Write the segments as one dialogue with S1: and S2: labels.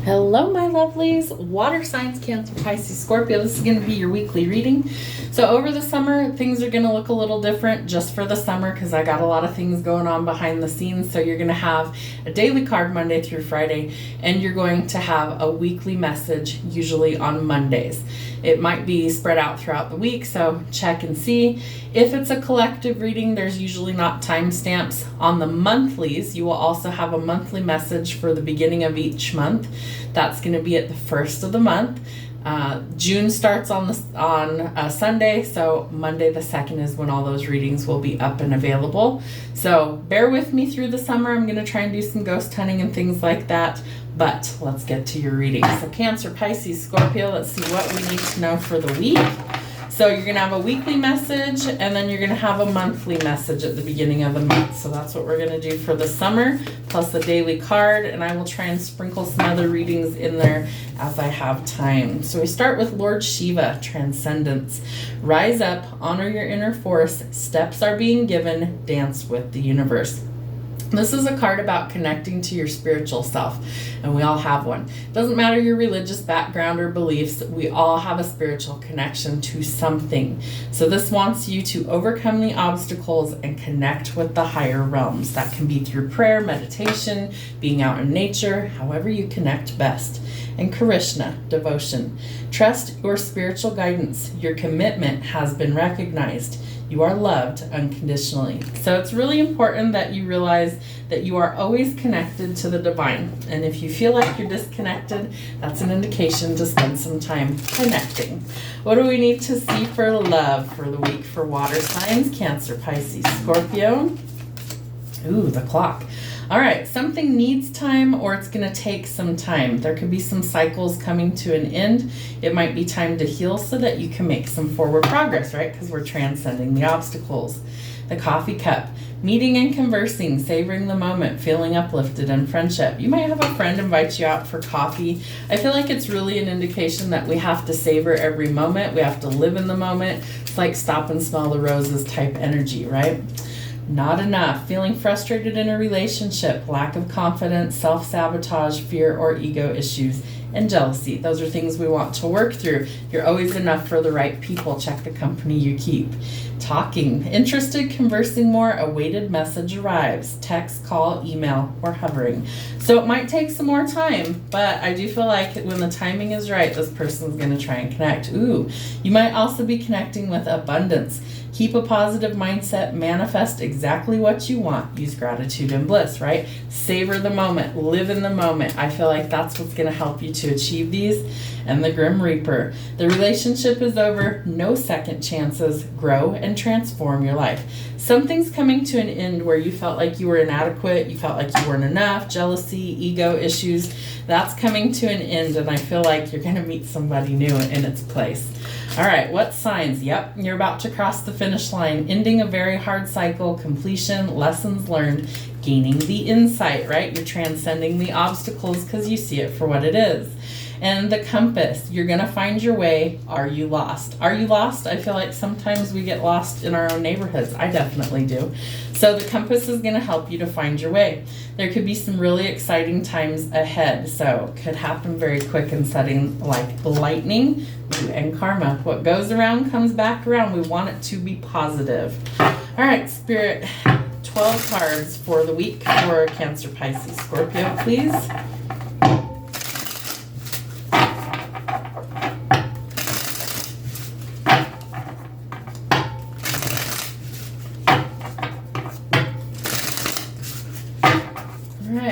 S1: Hello, my lovelies. Water signs, Cancer, Pisces, Scorpio. This is going to be your weekly reading. So over the summer, things are going to look a little different just for the summer because I got a lot of things going on behind the scenes. So you're going to have a daily card Monday through Friday, and you're going to have a weekly message usually on Mondays. It might be spread out throughout the week, so check and see. If it's a collective reading, there's usually not timestamps. On the monthlies, you will also have a monthly message for the beginning of each month. That's going to be at the first of the month. June starts on Sunday, so Monday the 2nd is when all those readings will be up and available. So bear with me through the summer. I'm going to try and do some ghost hunting and things like that, but let's get to your reading. So Cancer, Pisces, Scorpio, let's see what we need to know for the week. So you're going to have a weekly message, and then you're going to have a monthly message at the beginning of the month. So that's what we're going to do for the summer, plus a daily card, and I will try and sprinkle some other readings in there as I have time. So we start with Lord Shiva, Transcendence. Rise up, honor your inner force, steps are being given, dance with the universe. This is a card about connecting to your spiritual self, and we all have one. Doesn't matter your religious background or beliefs, we all have a spiritual connection to something. So this wants you to overcome the obstacles and connect with the higher realms. That can be through prayer, meditation, being out in nature, however you connect best. And Krishna, devotion. Trust your spiritual guidance. Your commitment has been recognized. You are loved unconditionally. So it's really important that you realize that you are always connected to the divine. And if you feel like you're disconnected, that's an indication to spend some time connecting. What do we need to see for love for the week for water signs? Cancer, Pisces, Scorpio. Ooh, the clock. All right, something needs time or it's going to take some time. There could be some cycles coming to an end. It might be time to heal so that you can make some forward progress, right? Because we're transcending the obstacles. The coffee cup. Meeting and conversing, savoring the moment, feeling uplifted in friendship. You might have a friend invite you out for coffee. I feel like it's really an indication that we have to savor every moment. We have to live in the moment. It's like stop and smell the roses type energy, right? Not enough. Feeling frustrated in a relationship, lack of confidence, self-sabotage, fear or ego issues, and jealousy. Those are things we want to work through. You're always enough for the right people. Check the company you keep. Talking. Interested, conversing more, awaited message arrives. Text, call, email, or hovering. So it might take some more time, but I do feel like when the timing is right, this person's going to try and connect. Ooh, you might also be connecting with abundance. Keep a positive mindset, manifest exactly what you want. Use gratitude and bliss, right? Savor the moment, live in the moment. I feel like that's what's going to help you to achieve these. And the Grim Reaper. The relationship is over, no second chances. Grow and transform your life. Something's coming to an end where you felt like you were inadequate, you felt like you weren't enough, jealousy, ego issues. That's coming to an end, and I feel like you're going to meet somebody new in its place. All right, what signs? Yep, you're about to cross the finish line, ending a very hard cycle, completion, lessons learned, gaining the insight, right? You're transcending the obstacles because you see it for what it is. And the compass, you're going to find your way. Are you lost? Are you lost? I feel like sometimes we get lost in our own neighborhoods. I definitely do. So the compass is going to help you to find your way. There could be some really exciting times ahead. So it could happen very quick and sudden, like lightning. And karma. What goes around comes back around. We want it to be positive. All right, Spirit, 12 cards for the week for Cancer, Pisces, Scorpio, please.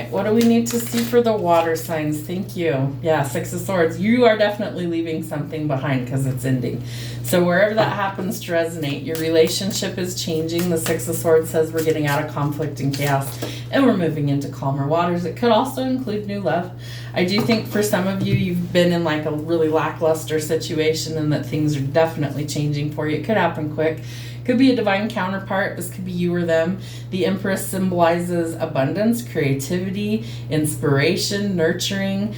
S1: What do we need to see for the water signs? Thank you. Yeah, Six of Swords. You are definitely leaving something behind because it's ending. So wherever that happens to resonate, your relationship is changing. The Six of Swords says we're getting out of conflict and chaos and we're moving into calmer waters. It could also include new love. I do think for some of you, you've been in like a really lackluster situation and that things are definitely changing for you. It could happen quick. Could be a divine counterpart. This could be you or them. The Empress symbolizes abundance, creativity, inspiration, nurturing.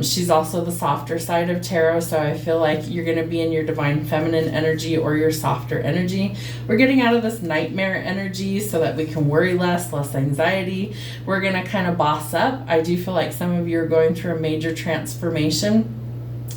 S1: She's also the softer side of tarot, so I feel like you're going to be in your divine feminine energy or your softer energy. We're getting out of this nightmare energy so that we can worry less anxiety. We're going to kind of boss up. I do feel like some of you are going through a major transformation.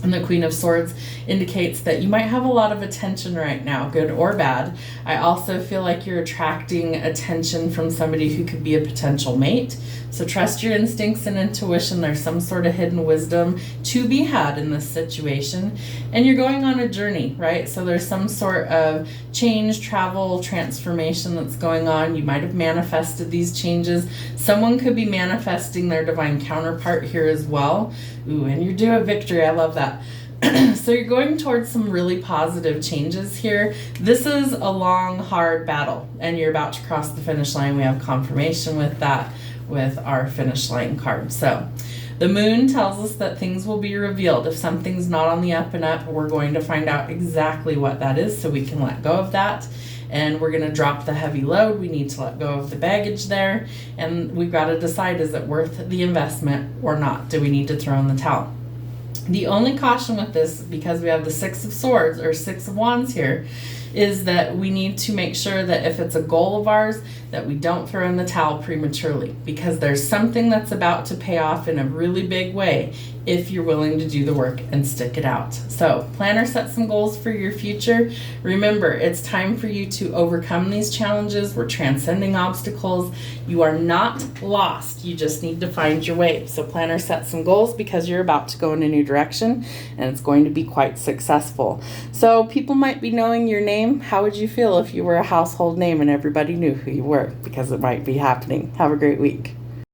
S1: And the Queen of Swords indicates that you might have a lot of attention right now, good or bad. I also feel like you're attracting attention from somebody who could be a potential mate. So trust your instincts and intuition. There's some sort of hidden wisdom to be had in this situation. And you're going on a journey, right? So there's some sort of change, travel, transformation that's going on. You might have manifested these changes. Someone could be manifesting their divine counterpart here as well. Ooh, and you're due a victory. I love that. So you're going towards some really positive changes here. This is a long, hard battle, and you're about to cross the finish line. We have confirmation with that with our finish line card. So the moon tells us that things will be revealed. If something's not on the up and up, we're going to find out exactly what that is so we can let go of that. And we're going to drop the heavy load. We need to let go of the baggage there. And we've got to decide, is it worth the investment or not? Do we need to throw in the towel? The only caution with this, because we have the Six of Swords or Six of Wands here, is that we need to make sure that if it's a goal of ours, that we don't throw in the towel prematurely, because there's something that's about to pay off in a really big way if you're willing to do the work and stick it out. So planner, set some goals for your future. Remember, it's time for you to overcome these challenges. We're transcending obstacles. You are not lost. You just need to find your way. So planner, set some goals, because you're about to go in a new direction and it's going to be quite successful. So people might be knowing your name. How would you feel if you were a household name and everybody knew who you were? Because it might be happening. Have a great week.